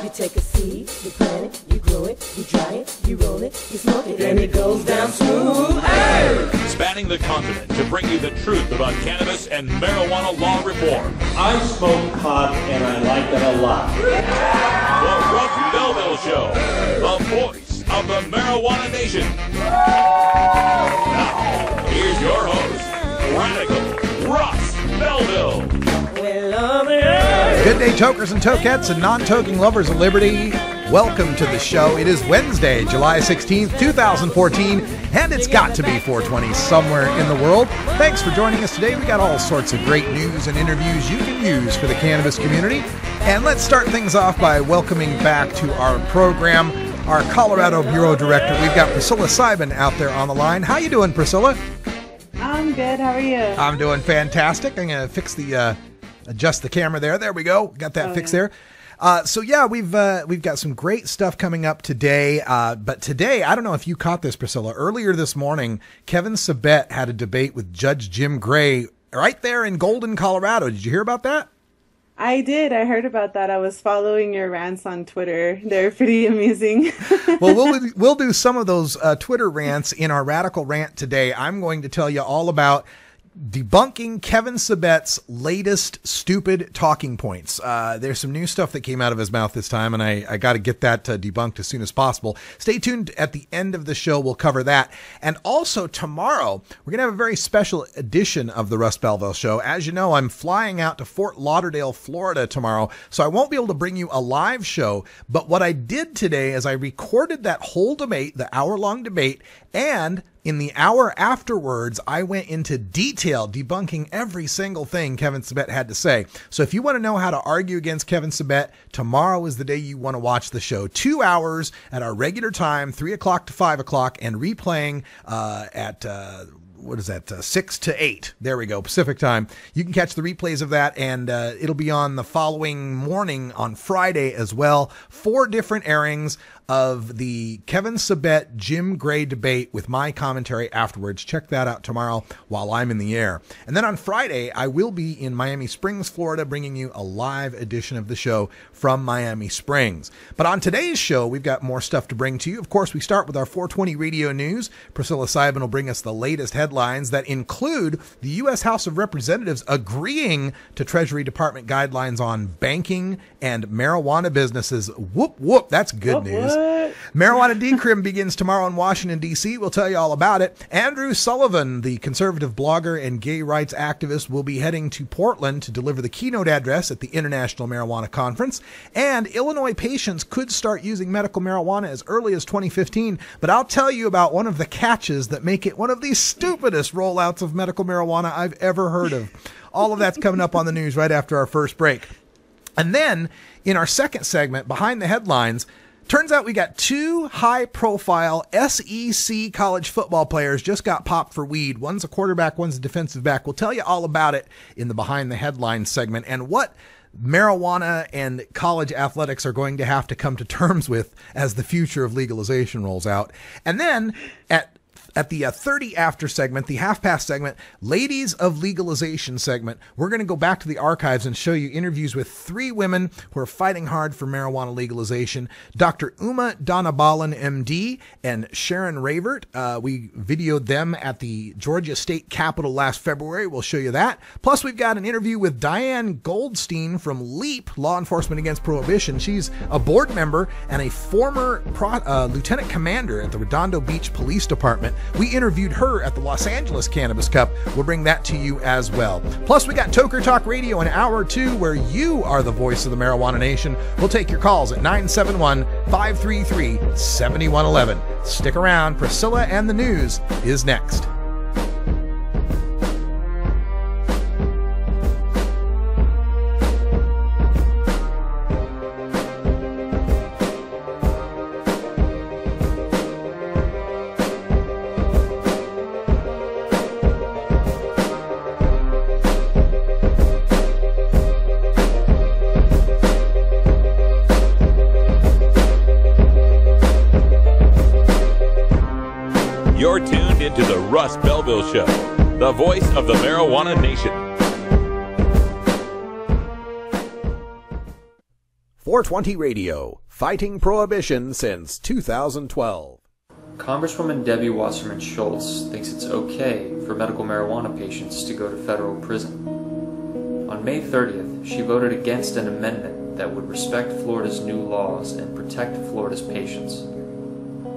You take a seed, you plant it, you grow it, you dry it, you roll it, you smoke it, and it goes down smooth. Hey! Spanning the continent to bring you the truth about cannabis and marijuana law reform. I smoke pot and I like it a lot. The Russ Belville Show, the voice of the marijuana nation. Now, here's your host, Radical Russ Belville. Good day, tokers and tokettes and non-toking lovers of liberty. Welcome to the show. It is Wednesday, July 16th, 2014, and it's got to be 420 somewhere in the world. Thanks for joining us today. We got all sorts of great news and interviews you can use for the cannabis community. And let's start things off by welcoming back to our program our Colorado Bureau Director. We've got Priscilla Sabet out there on the line. How you doing, Priscilla? I'm good. How are you? I'm doing fantastic. I'm going to fix the adjust the camera there. There we go. Got that fixed there. So yeah, we've got some great stuff coming up today. But today, I don't know if you caught this, Priscilla. Earlier this morning, Kevin Sabet had a debate with Judge Jim Gray right there in Golden, Colorado. Did you hear about that? I did. I heard about that. I was following your rants on Twitter. They're pretty amusing. Well, we'll do some of those Twitter rants in our Radical Rant today. I'm going to tell you all about debunking Kevin Sabet's latest stupid talking points. There's some new stuff that came out of his mouth this time, and I got to get that debunked as soon as possible. Stay tuned. At the end of the show, we'll cover that. And also tomorrow, we're going to have a very special edition of the Russ Belville Show. As you know, I'm flying out to Fort Lauderdale, Florida tomorrow, so I won't be able to bring you a live show. But what I did today is I recorded that whole debate, the hour-long debate, and in the hour afterwards, I went into detail debunking every single thing Kevin Sabet had to say. So if you want to know how to argue against Kevin Sabet, tomorrow is the day you want to watch the show. 2 hours at our regular time, 3 o'clock to 5 o'clock, and replaying at 6 to 8. There we go, Pacific time. You can catch the replays of that, and it'll be on the following morning on Friday as well. 4 different airings of the Kevin Sabet Jim Gray debate with my commentary afterwards. Check that out tomorrow while I'm in the air. And then on Friday, I will be in Miami Springs, Florida, bringing you a live edition of the show from Miami Springs. But on today's show, we've got more stuff to bring to you. Of course, we start with our 420 radio news. Priscilla Sabet will bring us the latest headlines that include the U.S. House of Representatives agreeing to Treasury Department guidelines on banking and marijuana businesses. Whoop, whoop. That's good news. Marijuana decrim begins tomorrow in Washington, D.C. We'll tell you all about it. Andrew Sullivan, the conservative blogger and gay rights activist, will be heading to Portland to deliver the keynote address at the International Marijuana Conference. And Illinois patients could start using medical marijuana as early as 2015. But I'll tell you about one of the catches that make it one of the stupidest rollouts of medical marijuana I've ever heard of. All of that's coming up on the news right after our first break. And then in our second segment, Behind the Headlines, turns out we got 2 high-profile SEC college football players just got popped for weed. One's a quarterback, one's a defensive back. We'll tell you all about it in the Behind the Headlines segment and what marijuana and college athletics are going to have to come to terms with as the future of legalization rolls out. And then at the 30 after segment, the half past segment, Ladies of Legalization segment, we're going to go back to the archives and show you interviews with 3 women who are fighting hard for marijuana legalization. Dr. Uma Dhanabalan, MD, and Sharon Ravert. We videoed them at the Georgia State Capitol last February. We'll show you that. Plus, we've got an interview with Diane Goldstein from LEAP, Law Enforcement Against Prohibition. She's a board member and a former lieutenant commander at the Redondo Beach Police Department. We interviewed her at the Los Angeles Cannabis Cup. We'll bring that to you as well. Plus, we got Toker Talk Radio in hour 2, where you are the voice of the marijuana nation. We'll take your calls at 971-533-7111. Stick around. Priscilla and the News is next. You're tuned into the Russ Belville Show, the voice of the marijuana nation. 420 Radio, fighting prohibition since 2012. Congresswoman Debbie Wasserman Schultz thinks it's okay for medical marijuana patients to go to federal prison. On May 30th, she voted against an amendment that would respect Florida's new laws and protect Florida's patients.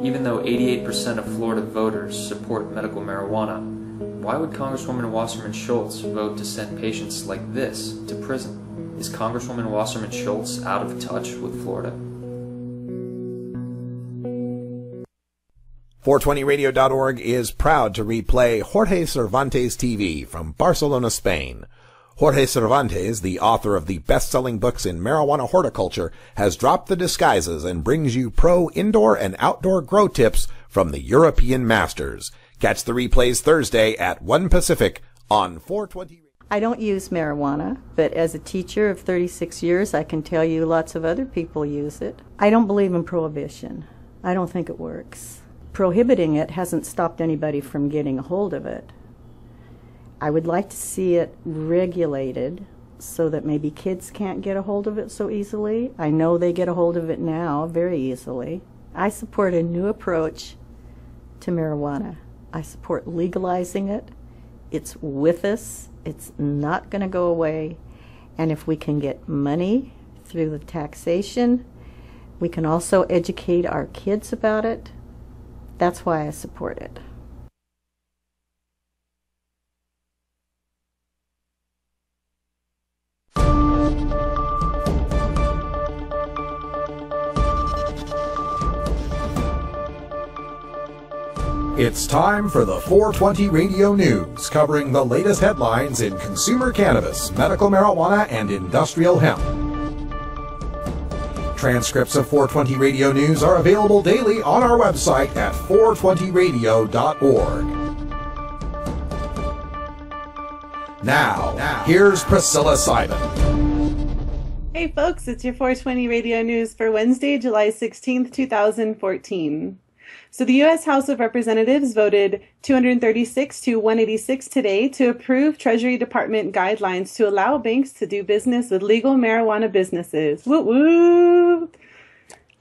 Even though 88% of Florida voters support medical marijuana, why would Congresswoman Wasserman Schultz vote to send patients like this to prison? Is Congresswoman Wasserman Schultz out of touch with Florida? 420radio.org is proud to replay Jorge Cervantes TV from Barcelona, Spain. Jorge Cervantes, the author of the best-selling books in marijuana horticulture, has dropped the disguises and brings you pro indoor and outdoor grow tips from the European masters. Catch the replays Thursday at 1 Pacific on 420. I don't use marijuana, but as a teacher of 36 years, I can tell you lots of other people use it. I don't believe in prohibition. I don't think it works. Prohibiting it hasn't stopped anybody from getting a hold of it. I would like to see it regulated so that maybe kids can't get a hold of it so easily. I know they get a hold of it now very easily. I support a new approach to marijuana. I support legalizing it. It's with us. It's not going to go away. And if we can get money through the taxation, we can also educate our kids about it. That's why I support it. It's time for the 420 Radio News, covering the latest headlines in consumer cannabis, medical marijuana, and industrial hemp. Transcripts of 420 Radio News are available daily on our website at 420radio.org. Now, here's Priscilla Simon. Hey folks, it's your 420 Radio News for Wednesday, July 16th, 2014. So the U.S. House of Representatives voted 236 to 186 today to approve Treasury Department guidelines to allow banks to do business with legal marijuana businesses. Woo woo!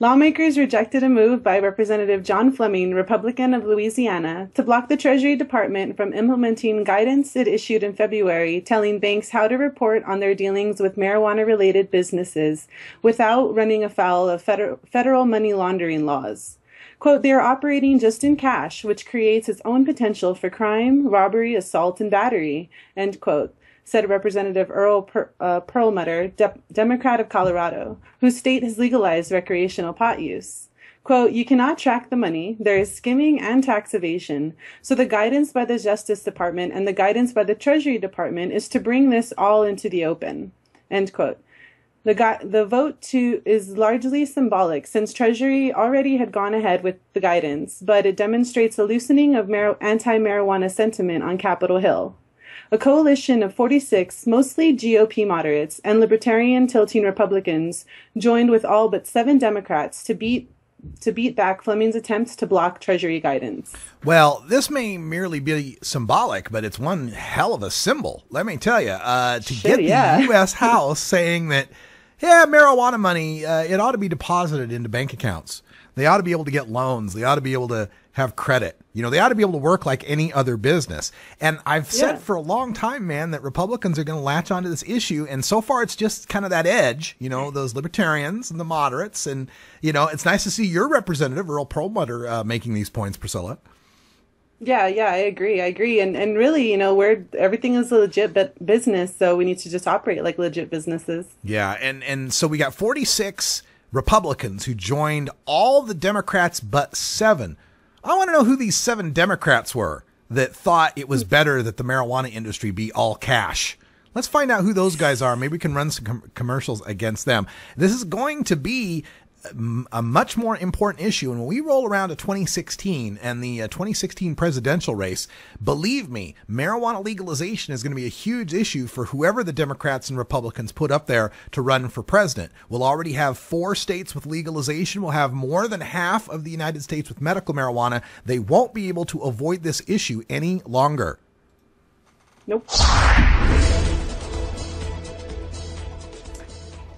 Lawmakers rejected a move by Representative John Fleming, Republican of Louisiana, to block the Treasury Department from implementing guidance it issued in February telling banks how to report on their dealings with marijuana-related businesses without running afoul of federal money laundering laws. Quote, they are operating just in cash, which creates its own potential for crime, robbery, assault, and battery, end quote, said Representative Earl Perlmutter, Democrat of Colorado, whose state has legalized recreational pot use. Quote, you cannot track the money, there is skimming and tax evasion, so the guidance by the Justice Department and the guidance by the Treasury Department is to bring this all into the open, end quote. The vote is largely symbolic since Treasury already had gone ahead with the guidance, but it demonstrates a loosening of anti-marijuana sentiment on Capitol Hill. A coalition of 46, mostly GOP moderates and libertarian-tilting Republicans joined with all but 7 Democrats to beat back Fleming's attempts to block Treasury guidance. Well, this may merely be symbolic, but it's one hell of a symbol. Let me tell you, the U.S. House saying that, yeah, marijuana money, it ought to be deposited into bank accounts. They ought to be able to get loans. They ought to be able to have credit. You know, they ought to be able to work like any other business. And I've said for a long time, man, that Republicans are going to latch onto this issue. And so far, it's just kind of that edge, you know, those libertarians and the moderates. And, you know, it's nice to see your representative, Earl Perlmutter, making these points, Priscilla. Yeah, I agree. And really, you know, everything is a legit business, so we need to just operate like legit businesses. Yeah, and so we got 46 Republicans who joined all the Democrats but 7. I want to know who these 7 Democrats were that thought it was better that the marijuana industry be all cash. Let's find out who those guys are. Maybe we can run some commercials against them. This is going to be a much more important issue. And when we roll around to 2016 and the 2016 presidential race, believe me, marijuana legalization is going to be a huge issue for whoever the Democrats and Republicans put up there to run for president. We'll already have 4 states with legalization. We'll have more than half of the United States with medical marijuana. They won't be able to avoid this issue any longer. Nope.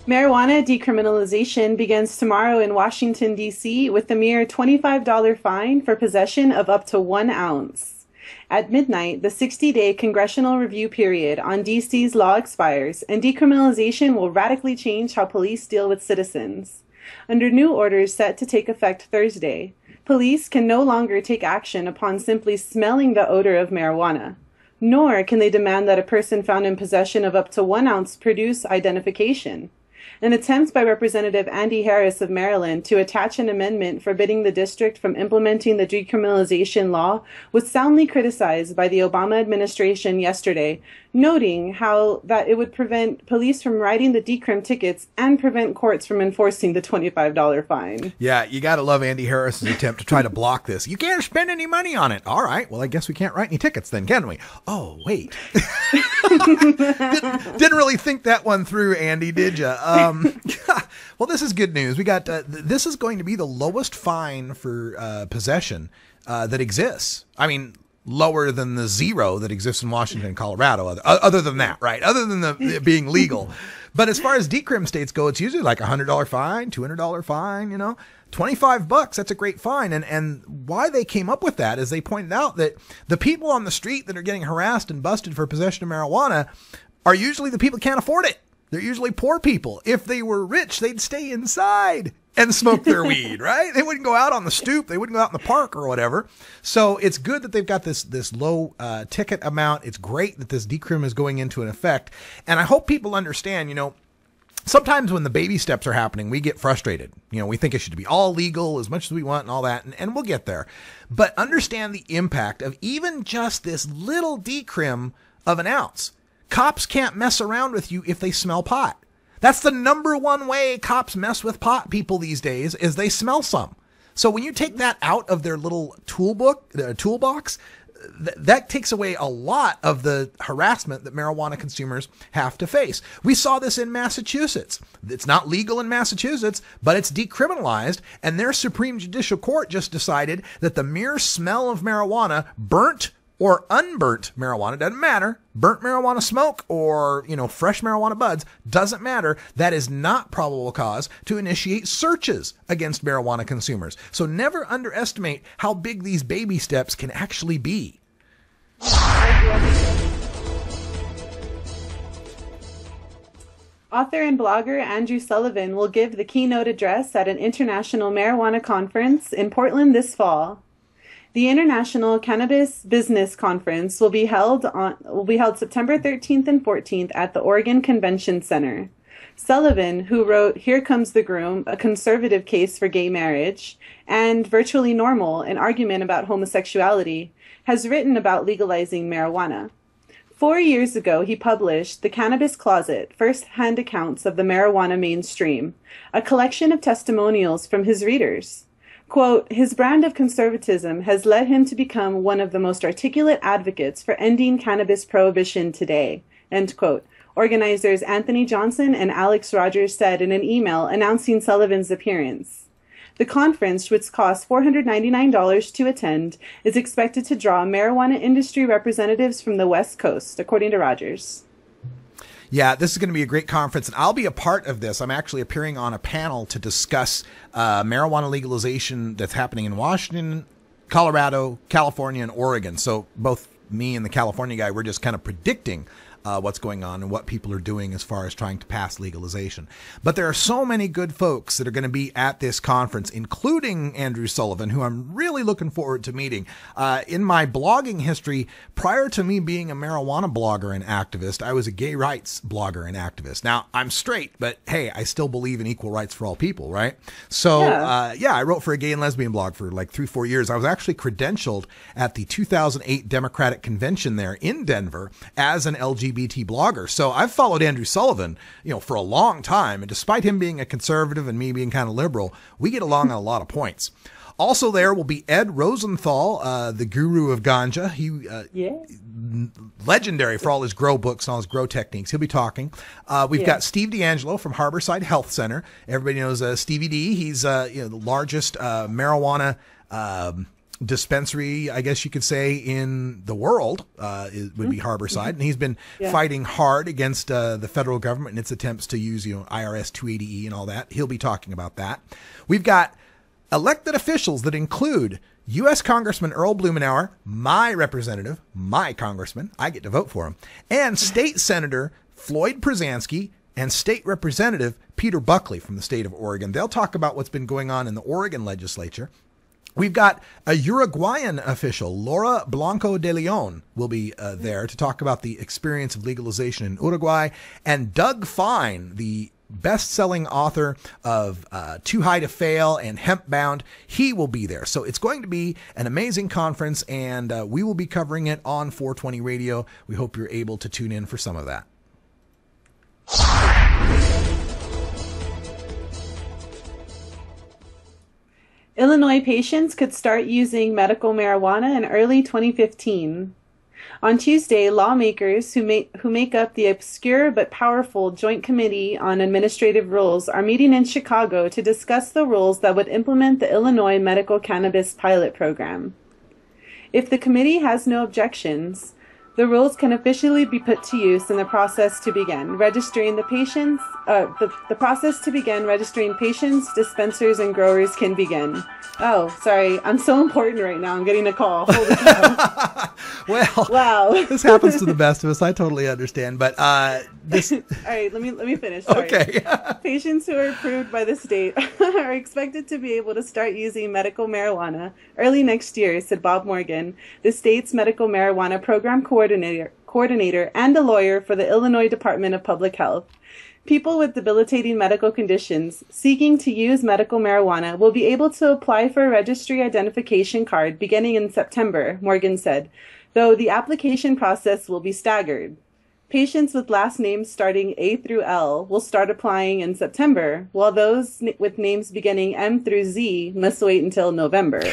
Marijuana decriminalization begins tomorrow in Washington, D.C. with a mere $25 fine for possession of up to 1 ounce. At midnight, the 60-day congressional review period on D.C.'s law expires, and decriminalization will radically change how police deal with citizens. Under new orders set to take effect Thursday, police can no longer take action upon simply smelling the odor of marijuana, nor can they demand that a person found in possession of up to 1 ounce produce identification. An attempt by Representative Andy Harris of Maryland to attach an amendment forbidding the district from implementing the decriminalization law was soundly criticized by the Obama administration yesterday, noting how that it would prevent police from writing the decrim tickets and prevent courts from enforcing the $25 fine. Yeah, you got to love Andy Harris's attempt to try to block this. You can't spend any money on it. All right, well, I guess we can't write any tickets then, can we? Oh, wait. Didn't really think that one through, Andy, did you? Well, this is good news. We got this is going to be the lowest fine for possession that exists. I mean, lower than the 0 that exists in Washington and Colorado. Other than that, right? Other than it being legal. But as far as decrim states go, it's usually like $100 fine, $200 fine, you know. $25, that's a great fine. And why they came up with that is they pointed out that the people on the street that are getting harassed and busted for possession of marijuana are usually the people who can't afford it. They're usually poor people. If they were rich, they'd stay inside and smoke their weed, right? They wouldn't go out on the stoop. They wouldn't go out in the park or whatever. So it's good that they've got this low ticket amount. It's great that this decrim is going into an effect. And I hope people understand, you know, sometimes when the baby steps are happening, we get frustrated. You know, we think it should be all legal as much as we want and all that, and we'll get there. But understand the impact of even just this little decrim of 1 ounce. Cops can't mess around with you if they smell pot. That's the number one way cops mess with pot people these days is they smell some. So when you take that out of their little toolbox, that takes away a lot of the harassment that marijuana consumers have to face. We saw this in Massachusetts. It's not legal in Massachusetts, but it's decriminalized, and their Supreme Judicial Court just decided that the mere smell of marijuana, burnt or unburnt marijuana, doesn't matter. Burnt marijuana smoke or, you know, fresh marijuana buds, doesn't matter. That is not probable cause to initiate searches against marijuana consumers. So never underestimate how big these baby steps can actually be. Author and blogger Andrew Sullivan will give the keynote address at an international marijuana conference in Portland this fall. The International Cannabis Business Conference will be held September 13th and 14th at the Oregon Convention Center. Sullivan, who wrote Here Comes the Groom, a conservative case for gay marriage, and Virtually Normal, an argument about homosexuality, has written about legalizing marijuana. 4 years ago, he published The Cannabis Closet, First-Hand Accounts of the Marijuana Mainstream, a collection of testimonials from his readers. Quote, his brand of conservatism has led him to become one of the most articulate advocates for ending cannabis prohibition today, end quote. Organizers Anthony Johnson and Alex Rogers said in an email announcing Sullivan's appearance. The conference, which costs $499 to attend, is expected to draw marijuana industry representatives from the West Coast, according to Rogers. Yeah, this is going to be a great conference, and I'll be a part of this. I'm actually appearing on a panel to discuss marijuana legalization that's happening in Washington, Colorado, California, and Oregon. So both me and the California guy, we're just kind of predicting what's going on and what people are doing as far as trying to pass legalization. But there are so many good folks that are going to be at this conference, including Andrew Sullivan, who I'm really looking forward to meeting. In my blogging history, prior to me being a marijuana blogger and activist, I was a gay rights blogger and activist. Now, I'm straight, but hey, I still believe in equal rights for all people, right? So, I wrote for a gay and lesbian blog for like 3-4 years. I was actually credentialed at the 2008 Democratic Convention there in Denver as an LGBT blogger. So I've followed Andrew Sullivan, for a long time. And despite him being a conservative and me being kind of liberal, we get along on a lot of points. Also there will be Ed Rosenthal, the guru of ganja. He legendary for all his grow books and all his grow techniques. He'll be talking. We've got Steve D'Angelo from Harborside Health Center. Everybody knows Stevie D. He's the largest marijuana dispensary, I guess you could say, in the world would be Harborside. And he's been fighting hard against the federal government and its attempts to use, IRS 280E and all that. He'll be talking about that. We've got elected officials that include U.S. Congressman Earl Blumenauer, my representative, my congressman, I get to vote for him, and State Senator Floyd Przansky and State Representative Peter Buckley from the state of Oregon. They'll talk about what's been going on in the Oregon legislature. We've got a Uruguayan official, Laura Blanco de Leon, will be there to talk about the experience of legalization in Uruguay, and Doug Fine, the best-selling author of Too High to Fail and Hempbound. He will be there. So it's going to be an amazing conference, and we will be covering it on 420 Radio. We hope you're able to tune in for some of that. Illinois patients could start using medical marijuana in early 2015. On Tuesday, lawmakers who make up the obscure but powerful Joint Committee on Administrative Rules are meeting in Chicago to discuss the rules that would implement the Illinois medical cannabis pilot program. If the committee has no objections, the rules can officially be put to use in the process to begin registering the patients. The process to begin registering patients, dispensers, and growers can begin. Oh, sorry. I'm so important right now. I'm getting a call. Holy cow. Well, wow. This happens to the best of us. I totally understand. But this. All right, let me finish. Sorry. Okay. Patients who are approved by the state are expected to be able to start using medical marijuana early next year, said Bob Morgan, the state's medical marijuana program coordinator and a lawyer for the Illinois Department of Public Health. People with debilitating medical conditions seeking to use medical marijuana will be able to apply for a registry identification card beginning in September, Morgan said, though the application process will be staggered. Patients with last names starting A through L will start applying in September, while those with names beginning M through Z must wait until November.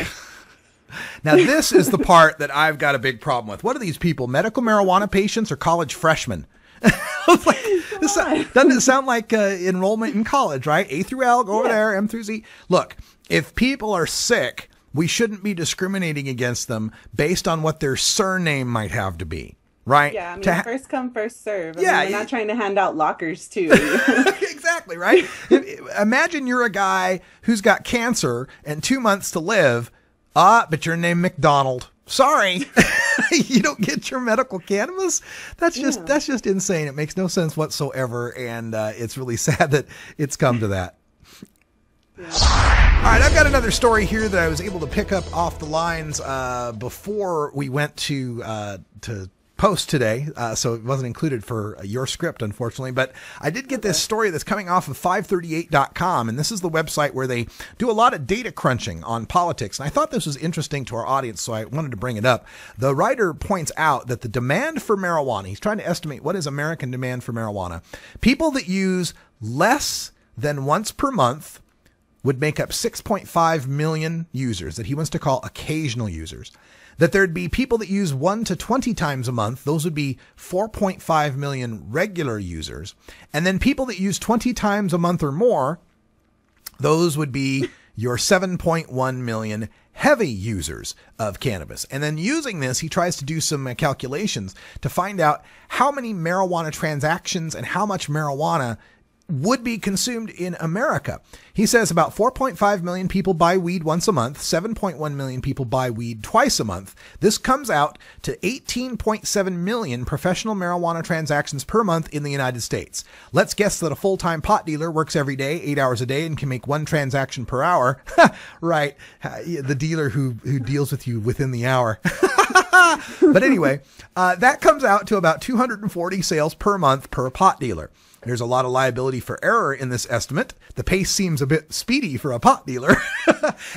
Now, this is the part that I've got a big problem with. What are these people, medical marijuana patients or college freshmen? Doesn't it sound like enrollment in college, right? A through L, go over there, M through Z. Look, if people are sick, we shouldn't be discriminating against them based on what their surname might have to be, right? Yeah, I mean, first come, first serve. I mean, we're not trying to hand out lockers, too. Exactly, right? Imagine you're a guy who's got cancer and 2 months to live, but your name McDonald. Sorry, you don't get your medical cannabis. That's just insane. It makes no sense whatsoever, and it's really sad that it's come to that. Yeah. All right, I've got another story here that I was able to pick up off the lines before we went to post today, so it wasn't included for your script, unfortunately. But I did get this story that's coming off of 538.com, and this is the website where they do a lot of data crunching on politics. And I thought this was interesting to our audience, so I wanted to bring it up. The writer points out that the demand for marijuana, he's trying to estimate what is American demand for marijuana. People that use less than once per month would make up 6.5 million users that he wants to call occasional users. That there'd be people that use 1 to 20 times a month. Those would be 4.5 million regular users. And then people that use 20 times a month or more, those would be your 7.1 million heavy users of cannabis. And then using this, he tries to do some calculations to find out how many marijuana transactions and how much marijuana would be consumed in America. He says about 4.5 million people buy weed once a month, 7.1 million people buy weed twice a month. This comes out to 18.7 million professional marijuana transactions per month in the United States. Let's guess that a full-time pot dealer works every day, 8 hours a day, and can make one transaction per hour. Right. The dealer who deals with you within the hour. But anyway, that comes out to about 240 sales per month per pot dealer. There's a lot of liability for error in this estimate. The pace seems a bit speedy for a pot dealer.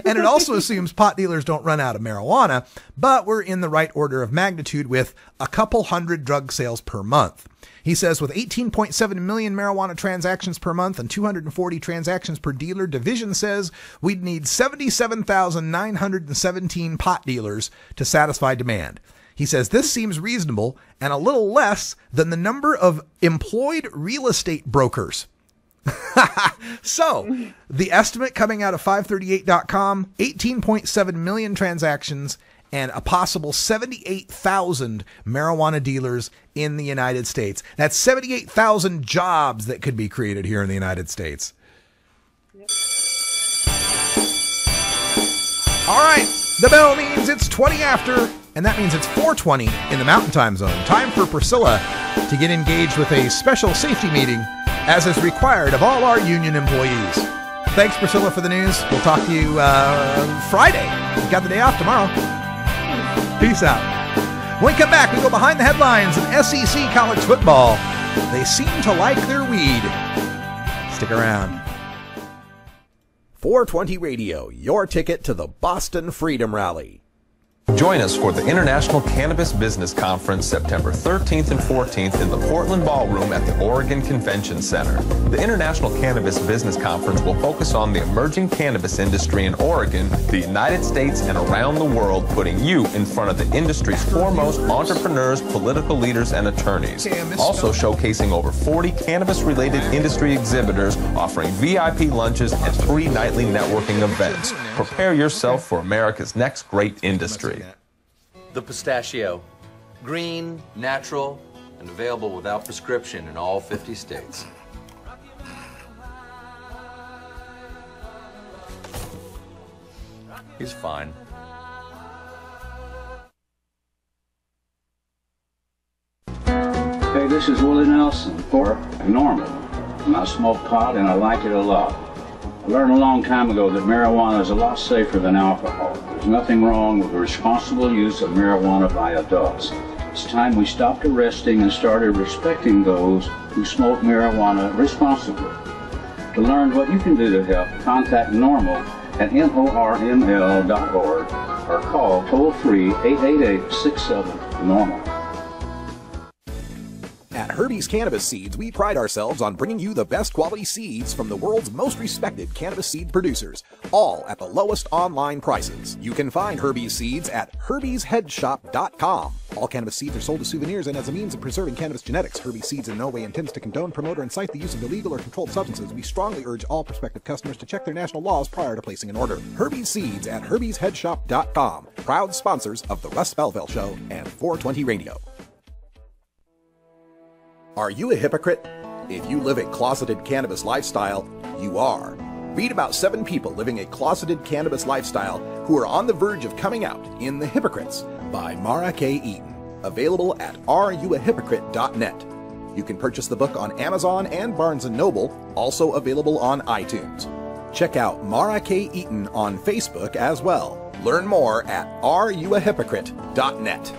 And it also assumes pot dealers don't run out of marijuana, but we're in the right order of magnitude with a couple hundred drug sales per month. He says with 18.7 million marijuana transactions per month and 240 transactions per dealer, Division says we'd need 77,917 pot dealers to satisfy demand. He says this seems reasonable and a little less than the number of employed real estate brokers. So, the estimate coming out of 538.com, 18.7 million transactions and a possible 78,000 marijuana dealers in the United States. That's 78,000 jobs that could be created here in the United States. Yep. All right, the bell means it's 20 after, and that means it's 4:20 in the Mountain Time Zone. Time for Priscilla to get engaged with a special safety meeting, as is required of all our union employees. Thanks, Priscilla, for the news. We'll talk to you Friday. We've got the day off tomorrow. Peace out. When we come back, we go behind the headlines in SEC college football. They seem to like their weed. Stick around. 420 Radio, your ticket to the Boston Freedom Rally. Join us for the International Cannabis Business Conference September 13th and 14th in the Portland Ballroom at the Oregon Convention Center. The International Cannabis Business Conference will focus on the emerging cannabis industry in Oregon, the United States, and around the world, putting you in front of the industry's foremost entrepreneurs, political leaders, and attorneys. Also showcasing over 40 cannabis-related industry exhibitors, offering VIP lunches and free nightly networking events. Prepare yourself for America's next great industry. The pistachio. Green, natural, and available without prescription in all 50 states. He's fine. Hey, this is Willie Nelson for Normal. And I smoke pot and I like it a lot. I learned a long time ago that marijuana is a lot safer than alcohol. There's nothing wrong with the responsible use of marijuana by adults. It's time we stopped arresting and started respecting those who smoke marijuana responsibly. To learn what you can do to help, contact NORML at norml.org or call toll-free 888-67-NORMAL. At Herbie's Cannabis Seeds, we pride ourselves on bringing you the best quality seeds from the world's most respected cannabis seed producers, all at the lowest online prices. You can find Herbie's Seeds at herbiesheadshop.com. All cannabis seeds are sold as souvenirs and as a means of preserving cannabis genetics. Herbie's Seeds in no way intends to condone, promote, or incite the use of illegal or controlled substances. We strongly urge all prospective customers to check their national laws prior to placing an order. Herbie's Seeds at herbiesheadshop.com. Proud sponsors of the Russ Belville Show and 420 Radio. Are you a hypocrite? If you live a closeted cannabis lifestyle, you are. Read about 7 people living a closeted cannabis lifestyle who are on the verge of coming out in The Hypocrites by Mara K. Eaton. Available at areyouahypocrite.net. You can purchase the book on Amazon and Barnes & Noble, also available on iTunes. Check out Mara K. Eaton on Facebook as well. Learn more at areyouahypocrite.net.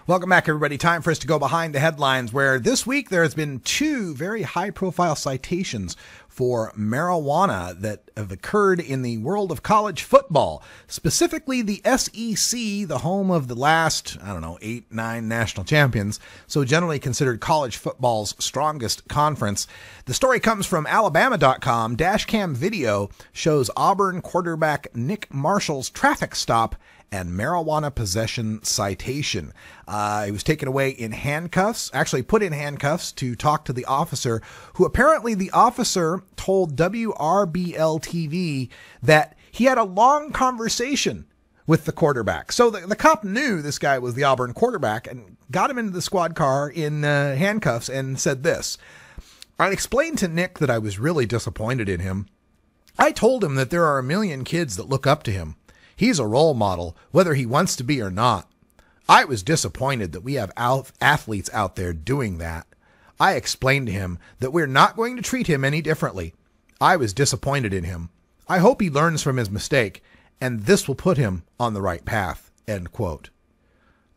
Welcome back, everybody. Time for us to go behind the headlines, where this week there has been 2 very high-profile citations for marijuana that have occurred in the world of college football, specifically the SEC, the home of the last, 8, 9 national champions, so generally considered college football's strongest conference. The story comes from Alabama.com. Dashcam video shows Auburn quarterback Nick Marshall's traffic stop and marijuana possession citation. He was taken away in handcuffs, actually put in handcuffs to talk to the officer, who apparently the officer told WRBL-TV that he had a long conversation with the quarterback. So the cop knew this guy was the Auburn quarterback and got him into the squad car in handcuffs and said this: "I explained to Nick that I was really disappointed in him. I told him that there are a million kids that look up to him. He's a role model, whether he wants to be or not. I was disappointed that we have athletes out there doing that. I explained to him that we're not going to treat him any differently. I was disappointed in him. I hope he learns from his mistake, and this will put him on the right path." End quote.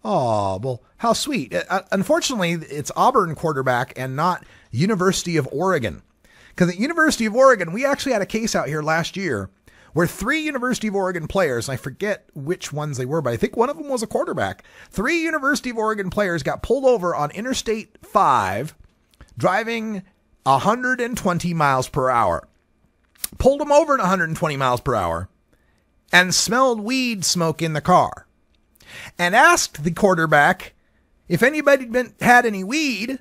Oh, well, how sweet. Unfortunately, it's Auburn quarterback and not University of Oregon. Because at University of Oregon, we actually had a case out here last year where 3 University of Oregon players, and I forget which ones they were, but I think one of them was a quarterback. 3 University of Oregon players got pulled over on Interstate 5 driving 120 miles per hour. pulled him over at 120 miles per hour and smelled weed smoke in the car and asked the quarterback if anybody had any weed.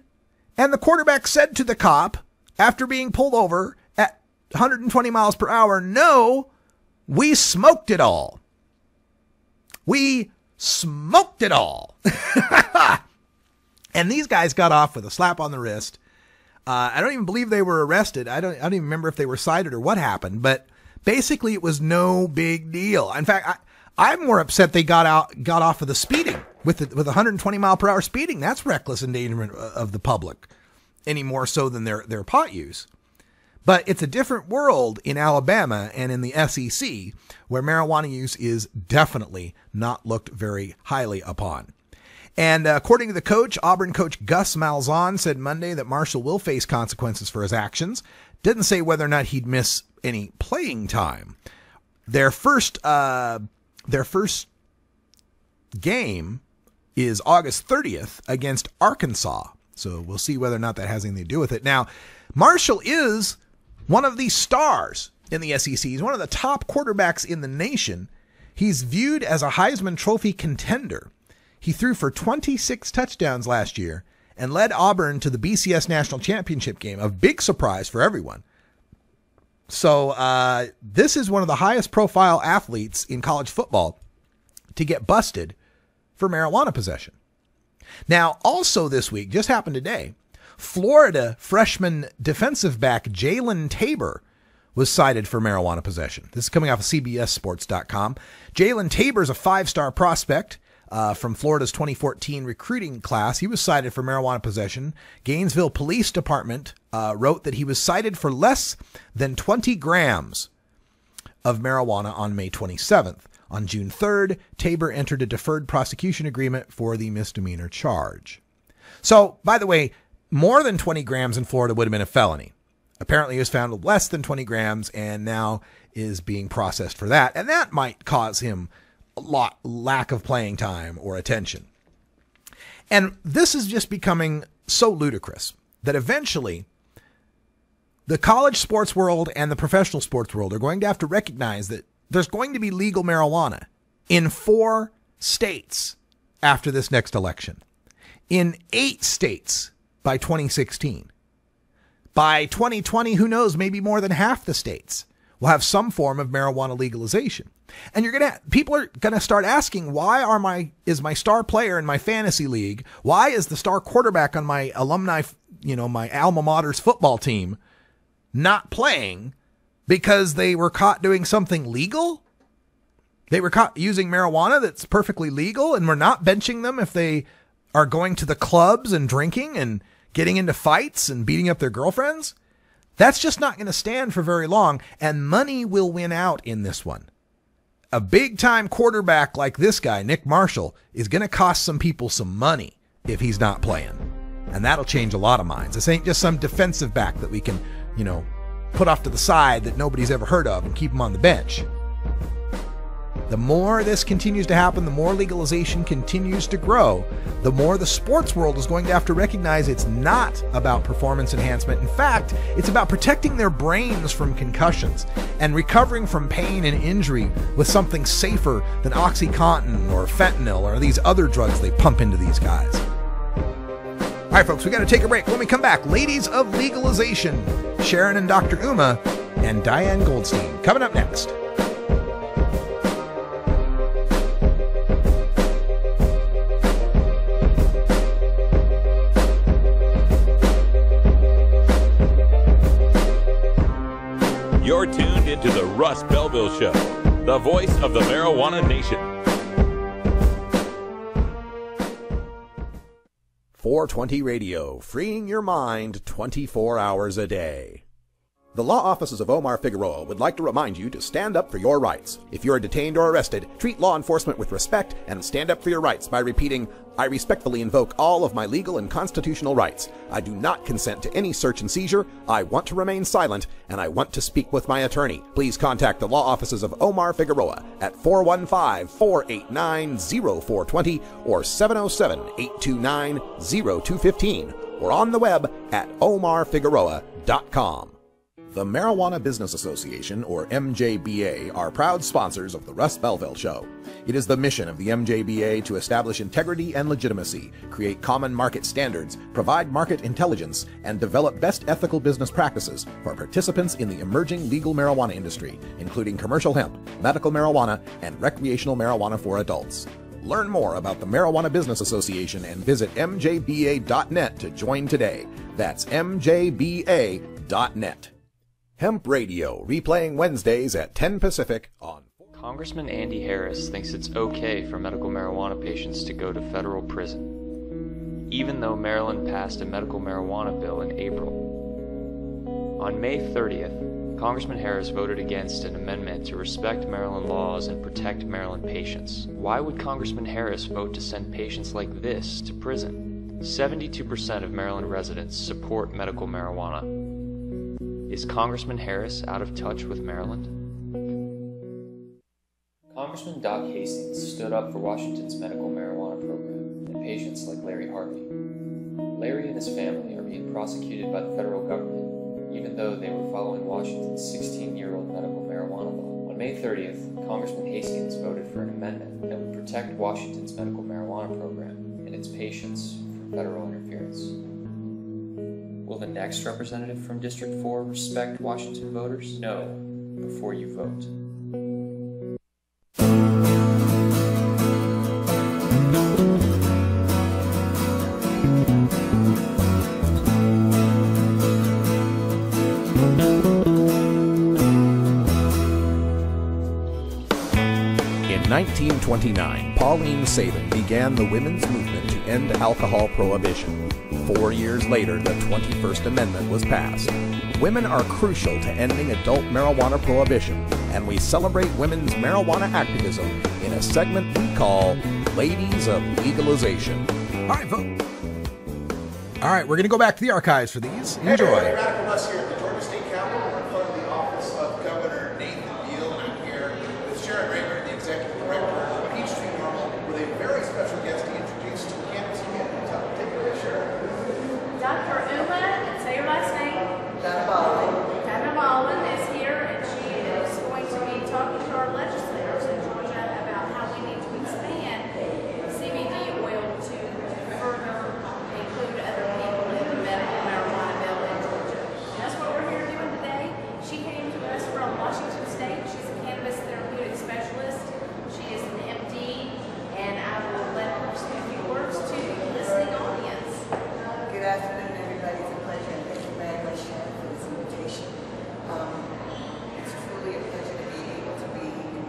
And the quarterback said to the cop, after being pulled over at 120 miles per hour, "No, we smoked it all. We smoked it all." And these guys got off with a slap on the wrist. I don't even believe they were arrested. I don't even remember if they were cited or what happened, but basically it was no big deal. In fact, I'm more upset they got off of the speeding with 120 mile per hour speeding. That's reckless endangerment of the public, any more so than their pot use. But it's a different world in Alabama and in the SEC, where marijuana use is definitely not looked very highly upon. And according to the coach, Auburn coach Gus Malzahn said Monday that Marshall will face consequences for his actions. Didn't say whether or not he'd miss any playing time. Their first game is August 30th against Arkansas. So we'll see whether or not that has anything to do with it. Now, Marshall is one of the stars in the SEC. He's one of the top quarterbacks in the nation. He's viewed as a Heisman Trophy contender. He threw for 26 touchdowns last year and led Auburn to the BCS National Championship game, a big surprise for everyone. So this is one of the highest profile athletes in college football to get busted for marijuana possession. Now, also this week, just happened today, Florida freshman defensive back Jalen Tabor was cited for marijuana possession. This is coming off of CBSSports.com. Jalen Tabor is a 5-star prospect from Florida's 2014 recruiting class. He was cited for marijuana possession. Gainesville Police Department wrote that he was cited for less than 20 grams of marijuana on May 27th. On June 3rd, Tabor entered a deferred prosecution agreement for the misdemeanor charge. So, by the way, more than 20 grams in Florida would have been a felony. Apparently, he was found with less than 20 grams and now is being processed for that. And that might cause him a lack of playing time or attention. And this is just becoming so ludicrous that eventually the college sports world and the professional sports world are going to have to recognize that there's going to be legal marijuana in 4 states after this next election, in 8 states by 2016. By 2020, who knows, maybe more than half the states will have some form of marijuana legalization. And people are going to start asking, why is my star player in my fantasy league, why is the star quarterback on my alumni, my alma mater's football team not playing? Because they were caught doing something legal? They were caught using marijuana that's perfectly legal, and we're not benching them if they are going to the clubs and drinking and getting into fights and beating up their girlfriends? That's just not going to stand for very long, and money will win out in this one. A big-time quarterback like this guy, Nick Marshall, is going to cost some people some money if he's not playing. And that'll change a lot of minds. This ain't just some defensive back that we can, put off to the side that nobody's ever heard of and keep him on the bench. The more this continues to happen, the more legalization continues to grow, the more the sports world is going to have to recognize it's not about performance enhancement. In fact, it's about protecting their brains from concussions and recovering from pain and injury with something safer than OxyContin or fentanyl or these other drugs they pump into these guys. All right, folks, we got to take a break. When we come back, ladies of legalization, Sharon and Dr. Uma and Diane Goldstein, coming up next. You're tuned into the Russ Belville Show, the voice of the marijuana nation. 420 Radio, freeing your mind 24 hours a day. The law offices of Omar Figueroa would like to remind you to stand up for your rights. If you are detained or arrested, treat law enforcement with respect and stand up for your rights by repeating, "I respectfully invoke all of my legal and constitutional rights. I do not consent to any search and seizure. I want to remain silent, and I want to speak with my attorney." Please contact the law offices of Omar Figueroa at 415-489-0420 or 707-829-0215 or on the web at omarfigueroa.com. The Marijuana Business Association, or MJBA, are proud sponsors of the Russ Belville Show. It is the mission of the MJBA to establish integrity and legitimacy, create common market standards, provide market intelligence, and develop best ethical business practices for participants in the emerging legal marijuana industry, including commercial hemp, medical marijuana, and recreational marijuana for adults. Learn more about the Marijuana Business Association and visit mjba.net to join today. That's mjba.net. Hemp Radio, replaying Wednesdays at 10 Pacific on... Congressman Andy Harris thinks it's okay for medical marijuana patients to go to federal prison, even though Maryland passed a medical marijuana bill in April. On May 30th, Congressman Harris voted against an amendment to respect Maryland laws and protect Maryland patients. Why would Congressman Harris vote to send patients like this to prison? 72% of Maryland residents support medical marijuana. Is Congressman Harris out of touch with Maryland? Congressman Doc Hastings stood up for Washington's medical marijuana program and patients like Larry Harvey. Larry and his family are being prosecuted by the federal government, even though they were following Washington's 16-year-old medical marijuana law. On May 30th, Congressman Hastings voted for an amendment that would protect Washington's medical marijuana program and its patients from federal interference. Will the next representative from District 4 respect Washington voters? No, before you vote. In 1929, Pauline Sabet began the women's movement to end alcohol prohibition. 4 years later, the 21st Amendment was passed. Women are crucial to ending adult marijuana prohibition, and we celebrate women's marijuana activism in a segment we call Ladies of Legalization. All right, vote. All right, we're going to go back to the archives for these. Enjoy. Hey, Radical Russ here at the Georgia State Capitol. We're in front of the office of Governor Nathan Beal, and I'm here with Sharon Ravert, the Executive Director of Peachtree Normal, with a very special guest to introduce to campus community. Take it away, Sharon. Dr. Uma, say your last name. Dhanabalan is here, and she is going to be talking to our legislators in Georgia about how we need to expand CBD oil to further include other people in the medical marijuana bill in Georgia. And that's what we're here doing today. She came to us from Washington State. She's a cannabis therapeutic specialist. She is an MD, and I will let her say a few words to the listening audience. Good afternoon, everybody. It's a pleasure, and thank you very much, Sharon, for this invitation. It's truly a pleasure to be able to be in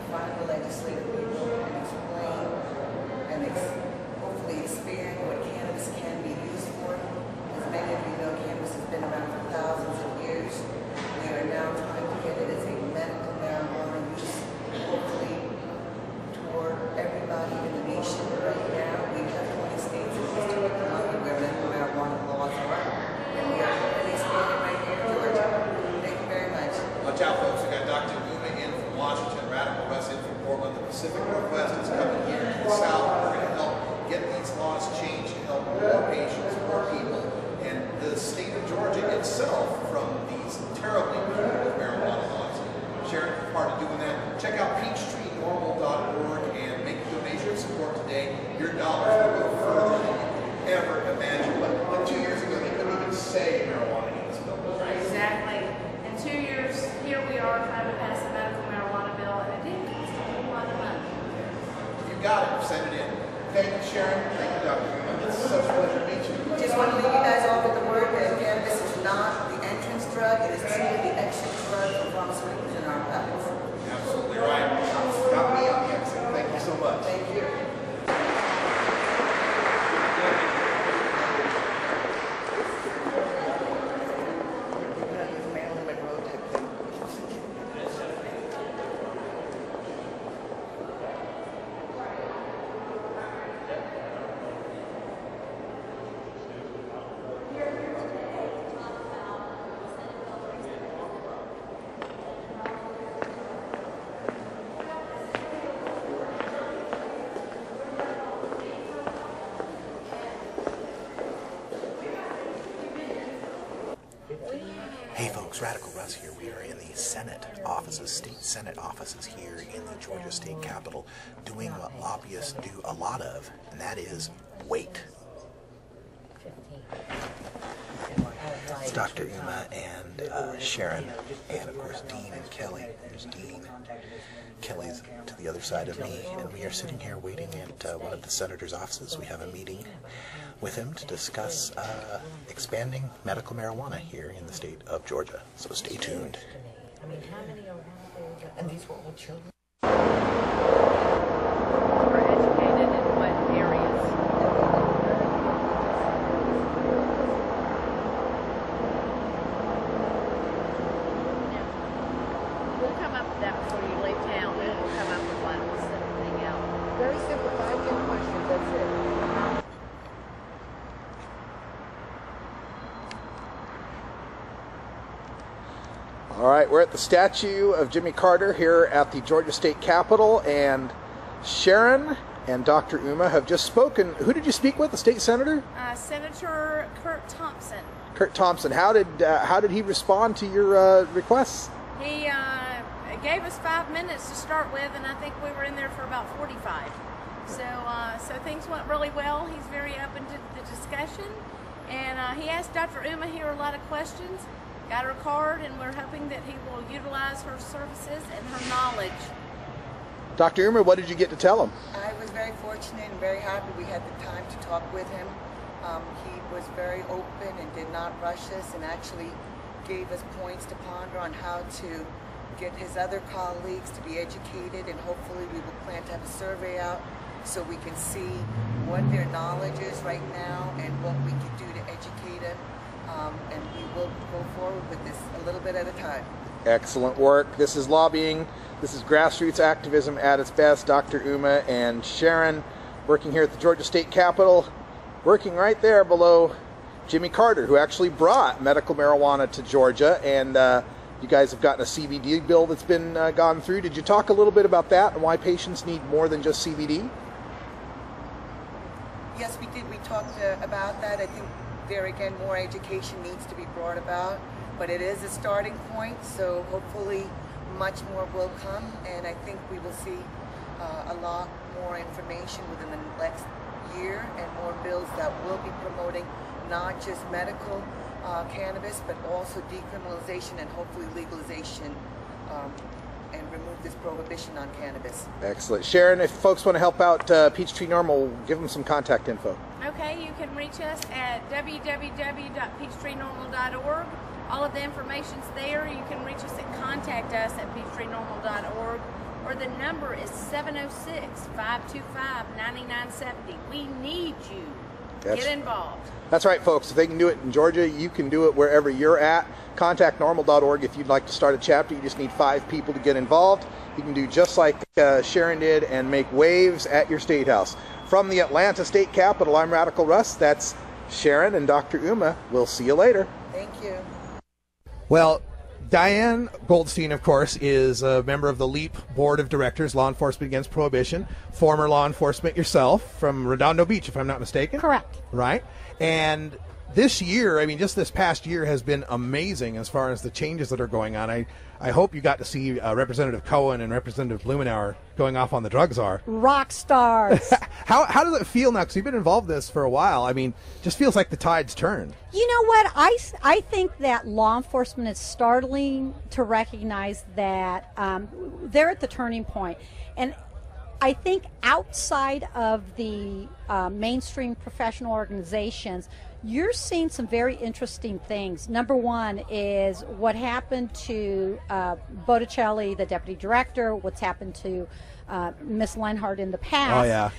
front of the legislative people and explain and hopefully expand what cannabis can be used for. As many of you know, cannabis has been around for thousands of years. We are now trying to get it as a medical marijuana use, hopefully toward everybody in the nation. Right now, we have 20 states and District of Columbia where medical marijuana laws are, and we are really expanding right here in Georgia. Thank you very much. Watch out, folks. We got Dr. Uma in from Washington, Radical Russ in from Portland. The Pacific Northwest is coming here to the South. We're going to help get these laws changed to help more patients, more people, and the state of Georgia itself from these terribly punitive marijuana laws. Sharon, part of doing that. Check out peachtreenormal.org and make a donation of support today. Your dollars will go further than you could ever imagine. But 2 years ago, they couldn't even say marijuana in this bill, right? Exactly. In 2 years, here we are trying to pass a medical marijuana bill, and it didn't cost a whole lot of money. If you got it, send it in. Thank you, Sharon. Thank you, Dr. It's such a pleasure to meet you. Just want to leave you guys off with the word that cannabis is not the entrance drug. It is truly the exit drug for pharmaceuticals in our pockets. Absolutely right. Got me on the exit. Thank you so much. Thank you. Radical Russ here. We are in the Senate offices, state Senate offices here in the Georgia State Capitol, doing what lobbyists do a lot of, and that is wait. It's Dr. Uma and Sharon, and of course Dean and Kelly. There's Dean. Kelly's to the other side of me, and we are sitting here waiting at one of the senator's offices. We have a meeting with him to discuss expanding medical marijuana here in the state of Georgia. So stay tuned. I mean, how many are out there? And these were all children. We're educated in what areas? We'll come up with that before you leave town. Then we'll come up with one. We'll send everything out. Very simple 5-10 questions. That's it. All right, we're at the statue of Jimmy Carter here at the Georgia State Capitol, and Sharon and Dr. Uma have just spoken. Who did you speak with, the state senator? Senator Kurt Thompson. Kurt Thompson. How did he respond to your requests? He gave us 5 minutes to start with, and I think we were in there for about 45. So things went really well. He's very open to the discussion, and he asked Dr. Uma here a lot of questions. Got her card, and we're hoping that he will utilize her services and her knowledge. Dr. Uma, what did you get to tell him? I was very fortunate and very happy we had the time to talk with him. He was very open and did not rush us, and actually gave us points to ponder on how to get his other colleagues to be educated, and hopefully we will plan to have a survey out so we can see what their knowledge is right now and what we can do to educate them. And we will go forward with this a little bit at a time. Excellent work. This is lobbying. This is grassroots activism at its best. Dr. Uma and Sharon working here at the Georgia State Capitol, working right there below Jimmy Carter, who actually brought medical marijuana to Georgia. And you guys have gotten a CBD bill that's been gone through. Did you talk a little bit about that and why patients need more than just CBD? Yes, we did. We talked about that. I think there again, more education needs to be brought about, but it is a starting point, so hopefully much more will come, and I think we will see a lot more information within the next year and more bills that will be promoting not just medical cannabis, but also decriminalization and hopefully legalization and remove this prohibition on cannabis. Excellent. Sharon, if folks want to help out Peachtree Normal, give them some contact info. Okay, you can reach us at www.peachtreenormal.org. All of the information's there. You can reach us and contact us at peachtreenormal.org, or the number is 706-525-9970. We need you. Get involved. That's right, folks. If they can do it in Georgia, you can do it wherever you're at. ContactNormal.org if you'd like to start a chapter. You just need 5 people to get involved. You can do just like Sharon did and make waves at your state house. From the Atlanta State Capitol, I'm Radical Russ. That's Sharon and Dr. Uma. We'll see you later. Thank you. Well, Diane Goldstein, of course, is a member of the LEAP Board of Directors, Law Enforcement Against Prohibition, former law enforcement yourself from Redondo Beach, if I'm not mistaken. Correct. Right. And this year, I mean, just this past year has been amazing as far as the changes that are going on. I hope you got to see Representative Cohen and Representative Blumenauer going off on the drug czar. Rock stars. How does it feel now? Because you've been involved in this for a while. I mean, just feels like the tide's turned. You know what? I think that law enforcement is startling to recognize that they're at the turning point. And I think outside of the mainstream professional organizations, you're seeing some very interesting things. Number one is what happened to Botticelli, the deputy director, what's happened to Miss Lenhart in the past. Oh, yeah.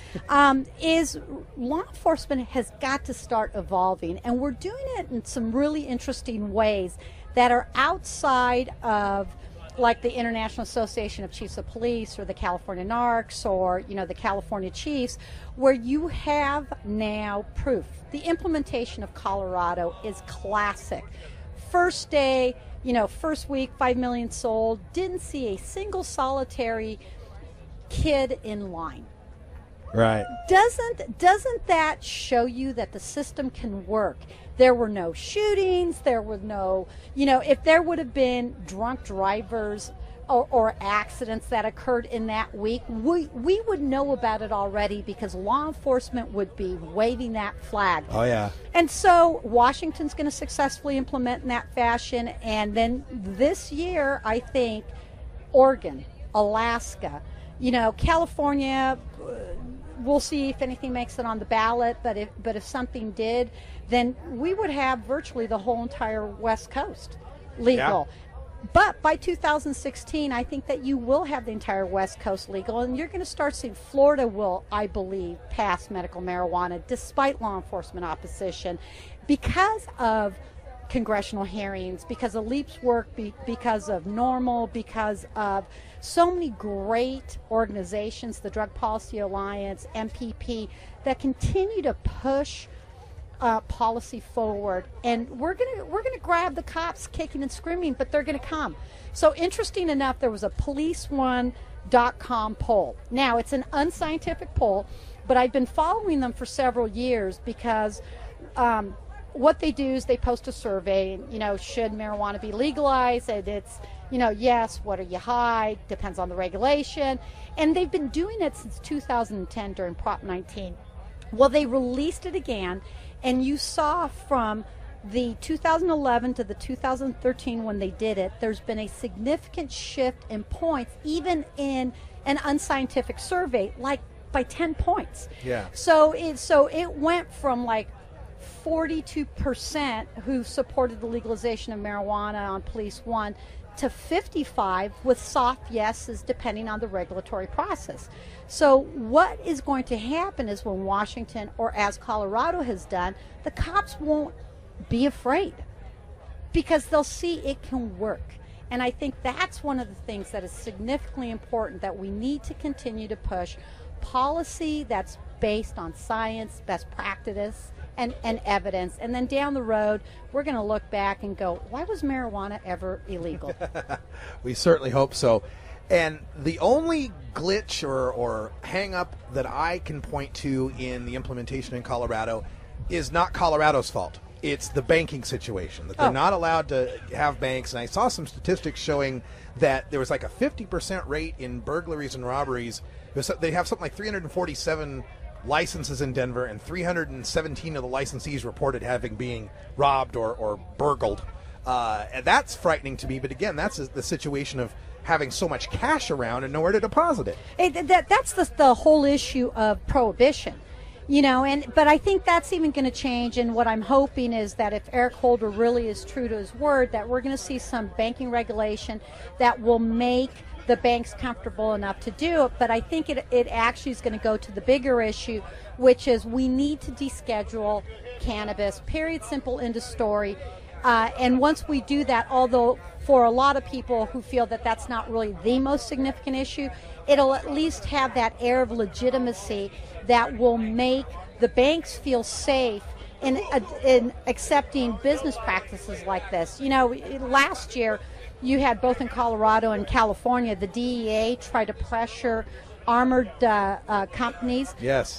Is law enforcement has got to start evolving, and we're doing it in some really interesting ways that are outside of like the International Association of Chiefs of Police or the California Narcs or, you know, the California Chiefs, where you have now proof. The implementation of Colorado is classic. First day, you know, first week, 5 million sold, didn't see a single solitary kid in line. Right. Doesn't that show you that the system can work? There were no shootings. There were no, if there would have been drunk drivers or accidents that occurred in that week, we would know about it already because law enforcement would be waving that flag. Oh, yeah. And so Washington's going to successfully implement in that fashion. And then this year, I think, Oregon, Alaska, California, we'll see if anything makes it on the ballot. But if something did, then we would have virtually the whole entire West Coast legal. Yeah. But by 2016, I think that you will have the entire West Coast legal, and you're going to start seeing Florida will, I believe, pass medical marijuana despite law enforcement opposition because of congressional hearings, because of LEAP's work, because of NORML, because of so many great organizations, the Drug Policy Alliance, MPP, that continue to push policy forward, and we're gonna grab the cops kicking and screaming, but they're gonna come. So interesting enough, there was a policeone.com poll. Now it's an unscientific poll, but I've been following them for several years because what they do is they post a survey, should marijuana be legalized? And it's, yes, what are you high? Depends on the regulation. And they've been doing it since 2010 during Prop 19. Well, they released it again. And you saw from the 2011 to the 2013 when they did it, there's been a significant shift in points, even in an unscientific survey, like by 10 points. Yeah. So it went from like 42% who supported the legalization of marijuana on Police One to 55 with soft yeses depending on the regulatory process. So what is going to happen is when Washington, or as Colorado has done, the cops won't be afraid because they'll see it can work. And I think that's one of the things that is significantly important, that we need to continue to push policy that's based on science, best practice, and evidence. And then down the road, we're going to look back and go, why was marijuana ever illegal? We certainly hope so. And the only glitch or hang up that I can point to in the implementation in Colorado is not Colorado's fault. It's the banking situation, that they're not allowed to have banks. And I saw some statistics showing that there was like a 50% rate in burglaries and robberies. They have something like 347 licenses in Denver, and 317 of the licensees reported having being robbed or burgled. And that's frightening to me. But again, that's the situation of having so much cash around and nowhere to deposit it. That's the whole issue of prohibition. But I think that's even going to change, and what I'm hoping is that if Eric Holder really is true to his word, that we're going to see some banking regulation that will make the banks comfortable enough to do it. But I think it actually is going to go to the bigger issue, which is we need to deschedule cannabis, period, simple, end of story. And once we do that, although for a lot of people who feel that that's not really the most significant issue, it'll at least have that air of legitimacy that will make the banks feel safe in accepting business practices like this. Last year, you had both in Colorado and California, the DEA try to pressure armored companies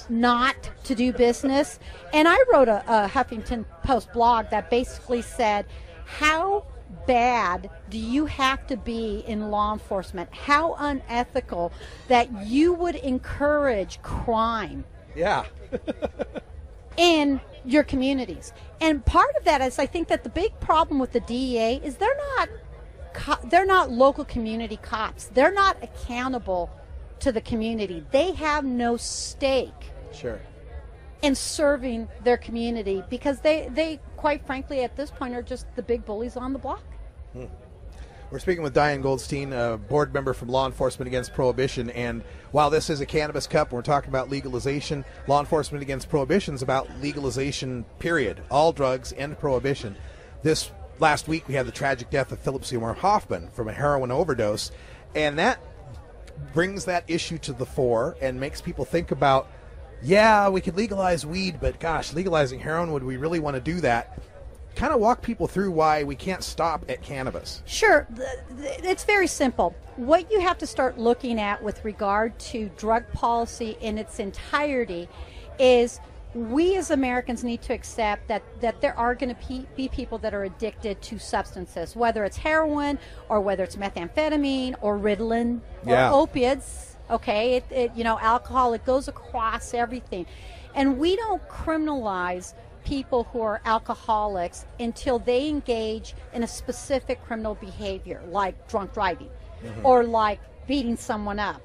not to do business. And I wrote a Huffington Post blog that basically said, how bad do you have to be in law enforcement? How unethical that you would encourage crime in your communities. And part of that is, I think that the big problem with the DEA is they're not local community cops. They're not accountable to the community. They have no stake in serving their community because they quite frankly at this point are just the big bullies on the block. We're speaking with Diane Goldstein, a board member from Law Enforcement Against Prohibition, and while this is a cannabis cup, we're talking about legalization. Law Enforcement Against Prohibition is about legalization, period. All drugs, end prohibition. This last week we had the tragic death of Philip Seymour Hoffman from a heroin overdose, and that brings that issue to the fore and makes people think about, we could legalize weed, but gosh, legalizing heroin, would we really want to do that? kind of walk people through why we can't stop at cannabis. Sure. It's very simple. What you have to start looking at with regard to drug policy in its entirety is we as Americans need to accept that there are going to be people that are addicted to substances, whether it's heroin or whether it's methamphetamine or Ritalin or opiates. Okay, alcohol, it goes across everything. And we don't criminalize people who are alcoholics until they engage in a specific criminal behavior, like drunk driving, or like beating someone up,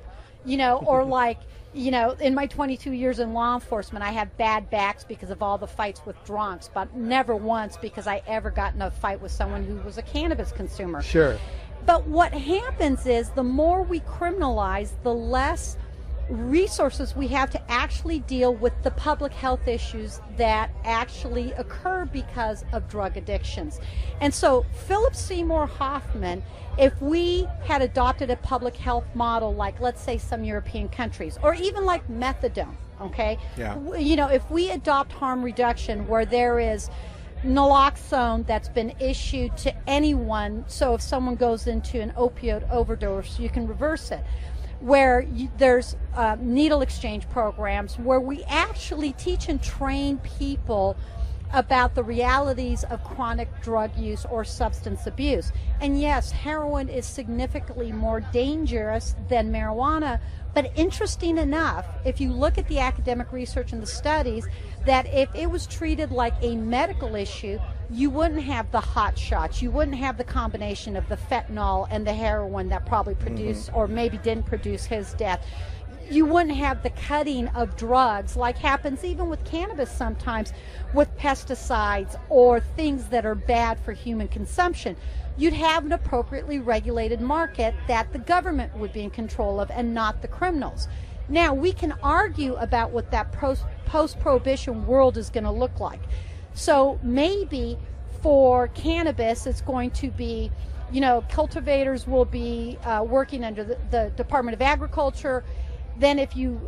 or like, in my 22 years in law enforcement, I have bad backs because of all the fights with drunks, but never once because I ever got in a fight with someone who was a cannabis consumer. Sure. But what happens is the more we criminalize, the less resources we have to actually deal with the public health issues that actually occur because of drug addictions. And so Philip Seymour Hoffman, if we had adopted a public health model like, let's say, some European countries, or even like methadone, okay? Yeah. If we adopt harm reduction where there is naloxone that's been issued to anyone, so if someone goes into an opioid overdose, you can reverse it. Where there's needle exchange programs where we actually teach and train people about the realities of chronic drug use or substance abuse. And yes, heroin is significantly more dangerous than marijuana, but interesting enough, if you look at the academic research and the studies, that if it was treated like a medical issue, you wouldn't have the hot shots, you wouldn't have the combination of the fentanyl and the heroin that probably produced or maybe didn't produce his death. You wouldn't have the cutting of drugs like happens even with cannabis sometimes with pesticides or things that are bad for human consumption. You'd have an appropriately regulated market that the government would be in control of and not the criminals. Now, we can argue about what that post-prohibition world is going to look like. So maybe for cannabis, it's going to be, cultivators will be working under the Department of Agriculture. Then if you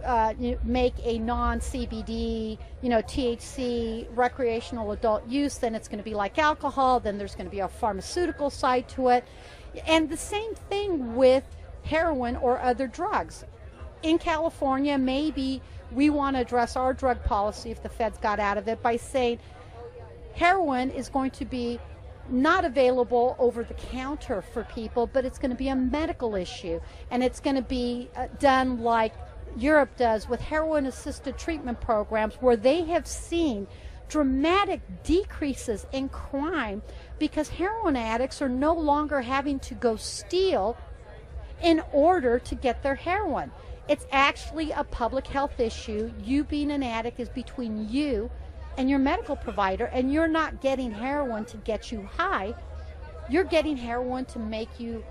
make a non-CBD, THC recreational adult use, then it's going to be like alcohol. Then there's going to be a pharmaceutical side to it. And the same thing with heroin or other drugs. In California, maybe we want to address our drug policy if the feds got out of it by saying heroin is going to be not available over the counter for people, but it's going to be a medical issue, and it's going to be done like Europe does with heroin-assisted treatment programs where they have seen dramatic decreases in crime because heroin addicts are no longer having to go steal in order to get their heroin. It's actually a public health issue. You being an addict is between you and your medical provider, and you're not getting heroin to get you high. You're getting heroin to make you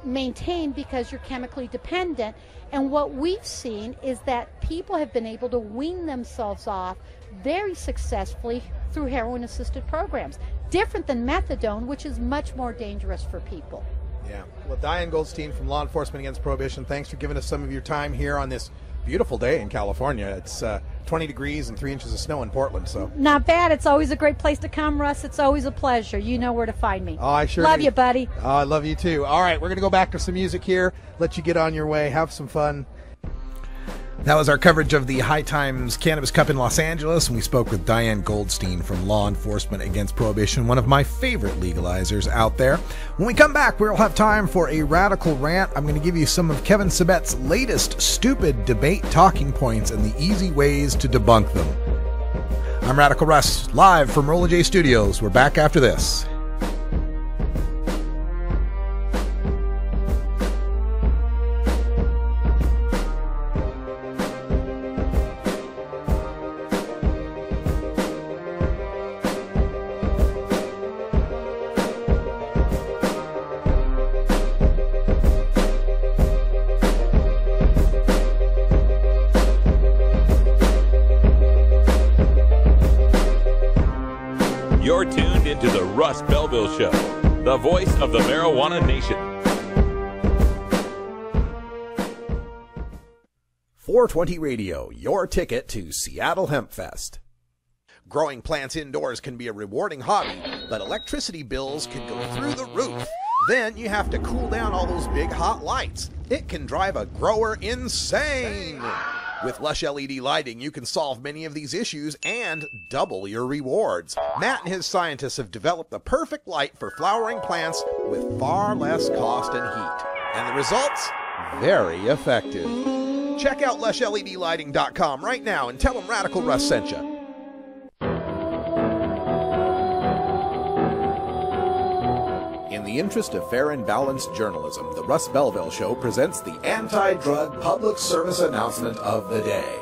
maintain because you're chemically dependent. And what we've seen is that people have been able to wean themselves off very successfully through heroin-assisted programs. Different than methadone, which is much more dangerous for people. Yeah. Well, Diane Goldstein from Law Enforcement Against Prohibition, thanks for giving us some of your time here on this beautiful day in California. It's 20 degrees and 3 inches of snow in Portland. So not bad. It's always a great place to come, Russ. It's always a pleasure. You know where to find me. Oh, I sure love do. you, buddy. Oh, I love you too. All right, we're going to go back to some music here, let you get on your way, have some fun. That was our coverage of the High Times Cannabis Cup in Los Angeles, and we spoke with Diane Goldstein from Law Enforcement Against Prohibition, one of my favorite legalizers out there. When we come back, we'll have time for a radical rant. I'm going to give you some of Kevin Sabet's latest stupid debate talking points and the easy ways to debunk them. I'm Radical Russ, live from Rolla J Studios. We're back after this. You're tuned into the Russ Belville Show, the voice of the marijuana nation. 420 Radio, your ticket to Seattle Hemp Fest. Growing plants indoors can be a rewarding hobby, but electricity bills can go through the roof. Then you have to cool down all those big hot lights. It can drive a grower insane. With Lush LED lighting, you can solve many of these issues and double your rewards. Matt and his scientists have developed the perfect light for flowering plants with far less cost and heat. And the results? Very effective. Check out LushLEDlighting.com right now and tell them Radical Russ sent you. In the interest of fair and balanced journalism, the Russ Belville Show presents the anti-drug public service announcement of the day.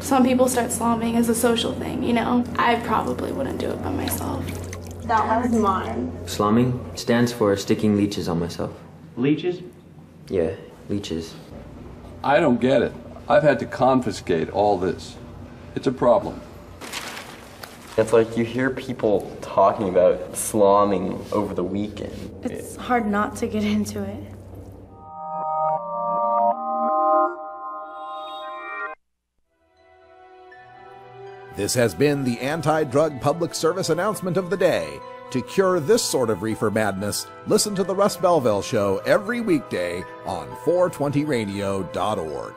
Some people start slobbing as a social thing, you know. I probably wouldn't do it by myself. That was mine. Slumming stands for sticking leeches on myself. Leeches? Yeah, leeches. I don't get it. I've had to confiscate all this. It's a problem. It's like you hear people talking about slumming over the weekend. It's hard not to get into it. This has been the anti-drug public service announcement of the day. To cure this sort of reefer madness, listen to the Russ Belville Show every weekday on 420radio.org.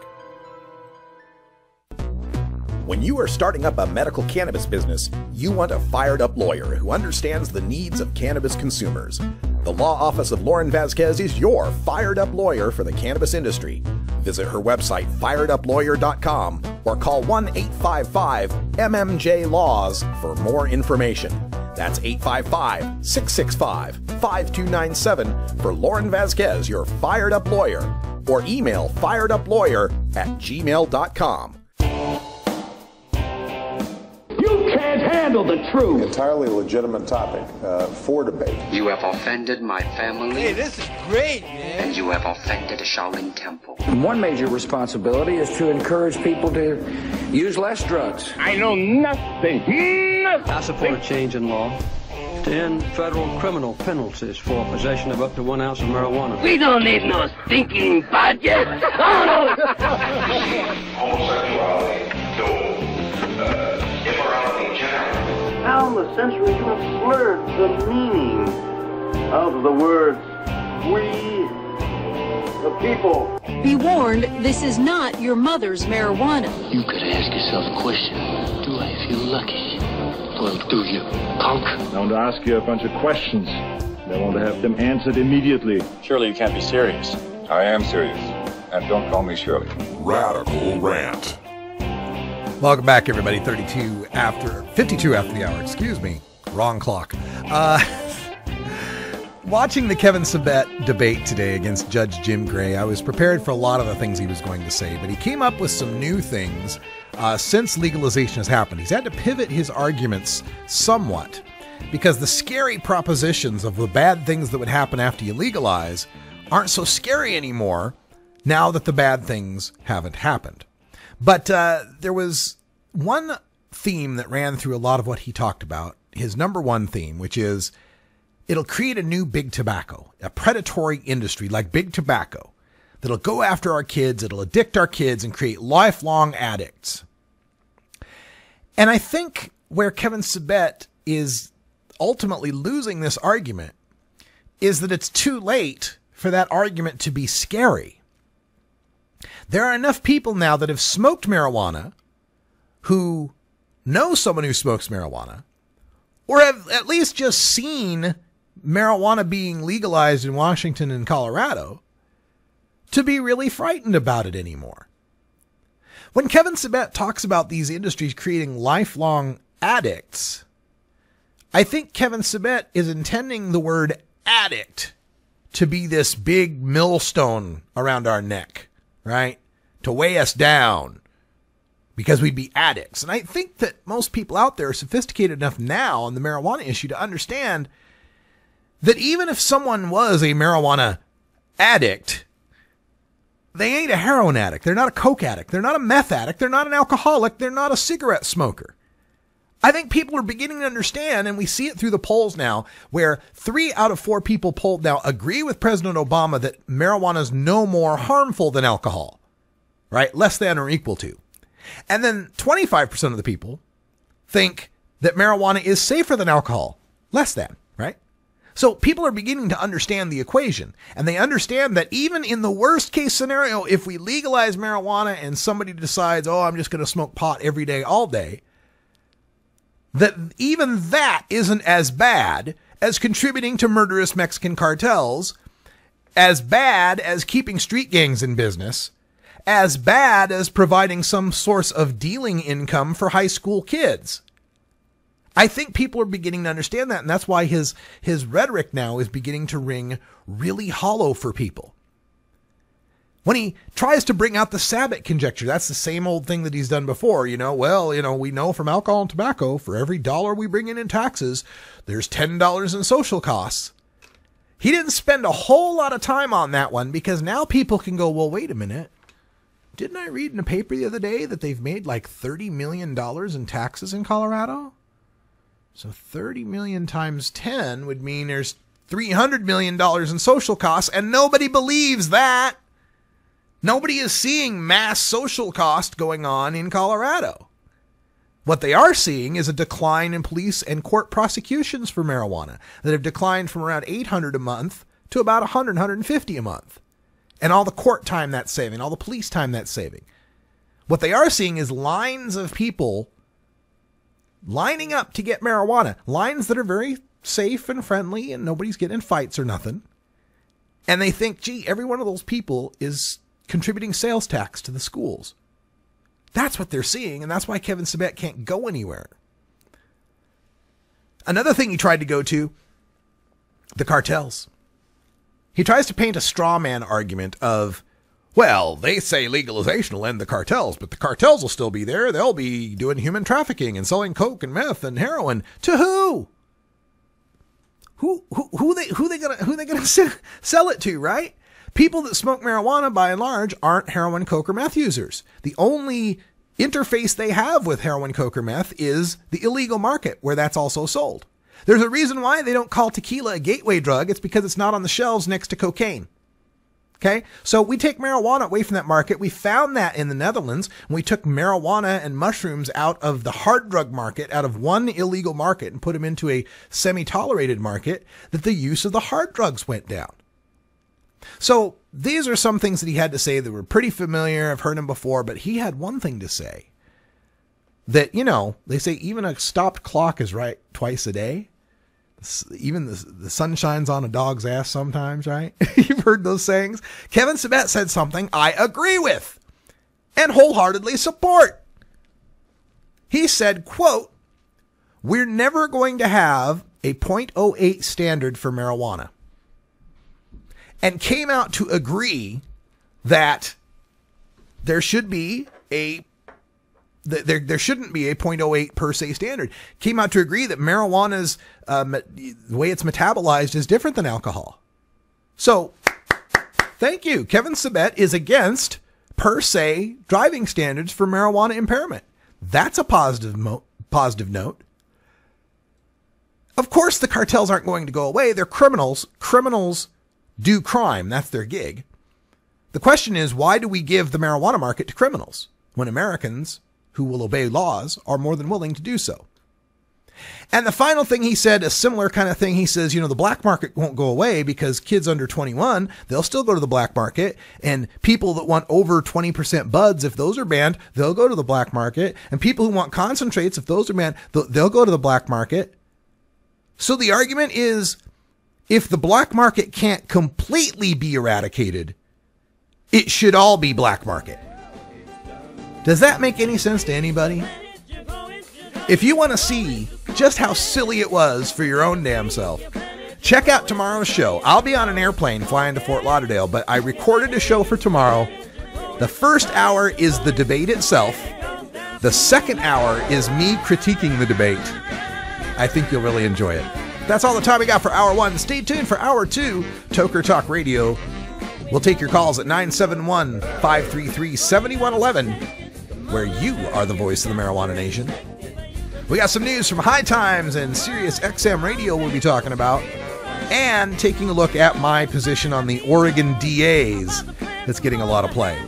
When you are starting up a medical cannabis business, you want a fired-up lawyer who understands the needs of cannabis consumers. The law office of Lauren Vasquez is your fired-up lawyer for the cannabis industry. Visit her website, fireduplawyer.com, or call 1-855-MMJ-LAWS for more information. That's 855-665-5297 for Lauren Vasquez, your fired-up lawyer, or email fireduplawyer@gmail.com. You can't handle the truth. Entirely legitimate topic for debate. You have offended my family. Hey, this is great, man. And you have offended a Shaolin temple. One major responsibility is to encourage people to use less drugs. I know nothing. I support a change in law to end federal criminal penalties for possession of up to 1 ounce of marijuana. We don't need no stinking budget. Homosexuality, immorality in general. How in the century you have slurred the meaning of the words we, the people. Be warned, this is not your mother's marijuana. You could ask yourself a question. Do I feel lucky? Or do you, punk? I want to ask you a bunch of questions. I want to have them answered immediately. Surely you can't be serious. I am serious. And don't call me Shirley. Radical Rant. Welcome back, everybody. 52 after the hour. Excuse me. Wrong clock. Watching the Kevin Sabet debate today against Judge Jim Gray, I was prepared for a lot of the things he was going to say, but he came up with some new things since legalization has happened. He's had to pivot his arguments somewhat because the scary propositions of the bad things that would happen after you legalize aren't so scary anymore now that the bad things haven't happened. But there was one theme that ran through a lot of what he talked about, his number one theme, which is it'll create a new big tobacco, a predatory industry like big tobacco that'll go after our kids, it'll addict our kids and create lifelong addicts. And I think where Kevin Sabet is ultimately losing this argument is that it's too late for that argument to be scary. There are enough people now that have smoked marijuana who know someone who smokes marijuana or have at least just seen marijuana being legalized in Washington and Colorado to be really frightened about it anymore. When Kevin Sabet talks about these industries creating lifelong addicts, I think Kevin Sabet is intending the word addict to be this big millstone around our neck, right? To weigh us down because we'd be addicts. And I think that most people out there are sophisticated enough now on the marijuana issue to understand that even if someone was a marijuana addict, they ain't a heroin addict. They're not a coke addict. They're not a meth addict. They're not an alcoholic. They're not a cigarette smoker. I think people are beginning to understand, and we see it through the polls now, where 3 out of 4 people polled now agree with President Obama that marijuana is no more harmful than alcohol, right? Less than or equal to. And then 25% of the people think that marijuana is safer than alcohol. Less than, right? So people are beginning to understand the equation, and they understand that even in the worst case scenario, if we legalize marijuana and somebody decides, oh, I'm just going to smoke pot every day, all day, that even that isn't as bad as contributing to murderous Mexican cartels, as bad as keeping street gangs in business, as bad as providing some source of dealing income for high school kids. I think people are beginning to understand that, and that's why his rhetoric now is beginning to ring really hollow for people. When he tries to bring out the Sabet conjecture, that's the same old thing that he's done before. We know from alcohol and tobacco, for every $1 we bring in taxes, there's $10 in social costs. He didn't spend a whole lot of time on that one because now people can go, well, wait a minute. Didn't I read in a paper the other day that they've made like $30 million in taxes in Colorado? So 30 million times 10 would mean there's $300 million in social costs, and nobody believes that. Nobody is seeing mass social cost going on in Colorado. What they are seeing is a decline in police and court prosecutions for marijuana that have declined from around 800 a month to about 100, 150 a month. And all the court time that's saving, all the police time that's saving. What they are seeing is lines of people lining up to get marijuana. Lines that are very safe and friendly and nobody's getting in fights or nothing. And they think, gee, every one of those people is contributing sales tax to the schools. That's what they're seeing, and that's why Kevin Sabet can't go anywhere. Another thing he tried to go to, the cartels. He tries to paint a straw man argument of, well, they say legalization will end the cartels, but the cartels will still be there. They'll be doing human trafficking and selling coke and meth and heroin. To who? Who they gonna sell it to, right? People that smoke marijuana, by and large, aren't heroin, coke, or meth users. The only interface they have with heroin, coke, or meth is the illegal market, where that's also sold. There's a reason why they don't call tequila a gateway drug. It's because it's not on the shelves next to cocaine. Okay? So we take marijuana away from that market. We found that in the Netherlands. We took marijuana and mushrooms out of the hard drug market, out of one illegal market, and put them into a semi-tolerated market, that the use of the hard drugs went down. So these are some things that he had to say that were pretty familiar. I've heard him before, but he had one thing to say. That, they say even a stopped clock is right twice a day. Even the sun shines on a dog's ass sometimes, right? You've heard those sayings. Kevin Sabet said something I agree with and wholeheartedly support. He said, quote, "We're never going to have a .08 standard for marijuana." And came out to agree that there should be there shouldn't be a .08 per se standard. Came out to agree that marijuana's the way it's metabolized is different than alcohol. So, thank you. Kevin Sabet is against per se driving standards for marijuana impairment. That's a positive note. Of course, the cartels aren't going to go away. They're criminals. Criminals do crime. That's their gig. The question is, why do we give the marijuana market to criminals when Americans who will obey laws are more than willing to do so? And the final thing he said, a similar kind of thing, he says, the black market won't go away because kids under 21, they'll still go to the black market, and people that want over 20% buds, if those are banned, they'll go to the black market, and people who want concentrates, if those are banned, they'll go to the black market. So the argument is, if the black market can't completely be eradicated, it should all be black market. Does that make any sense to anybody? If you want to see just how silly it was for your own damn self, check out tomorrow's show. I'll be on an airplane flying to Fort Lauderdale, but I recorded a show for tomorrow. The first hour is the debate itself. The second hour is me critiquing the debate. I think you'll really enjoy it. That's all the time we got for Hour 1. Stay tuned for Hour 2, Toker Talk Radio. We'll take your calls at 971-533-7111, where you are the voice of the Marijuana Nation. We got some news from High Times and Sirius XM Radio we'll be talking about, and taking a look at my position on the Oregon DAs that's getting a lot of play.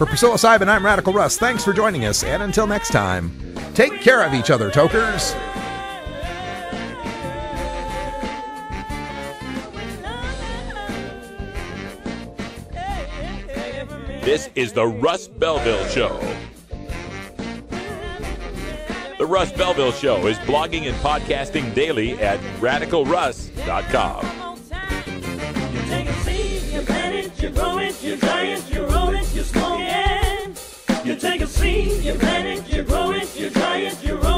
For Priscilla Seib and I'm Radical Russ, thanks for joining us, and until next time, take care of each other, tokers. This is the Russ Belville Show. The Russ Belville Show is blogging and podcasting daily at radicalruss.com. You take a seed, you plant it, you grow it, you dry it, you roll it, you smoke it. You take a seed, you plant it, you grow it, you dry it, you roll it.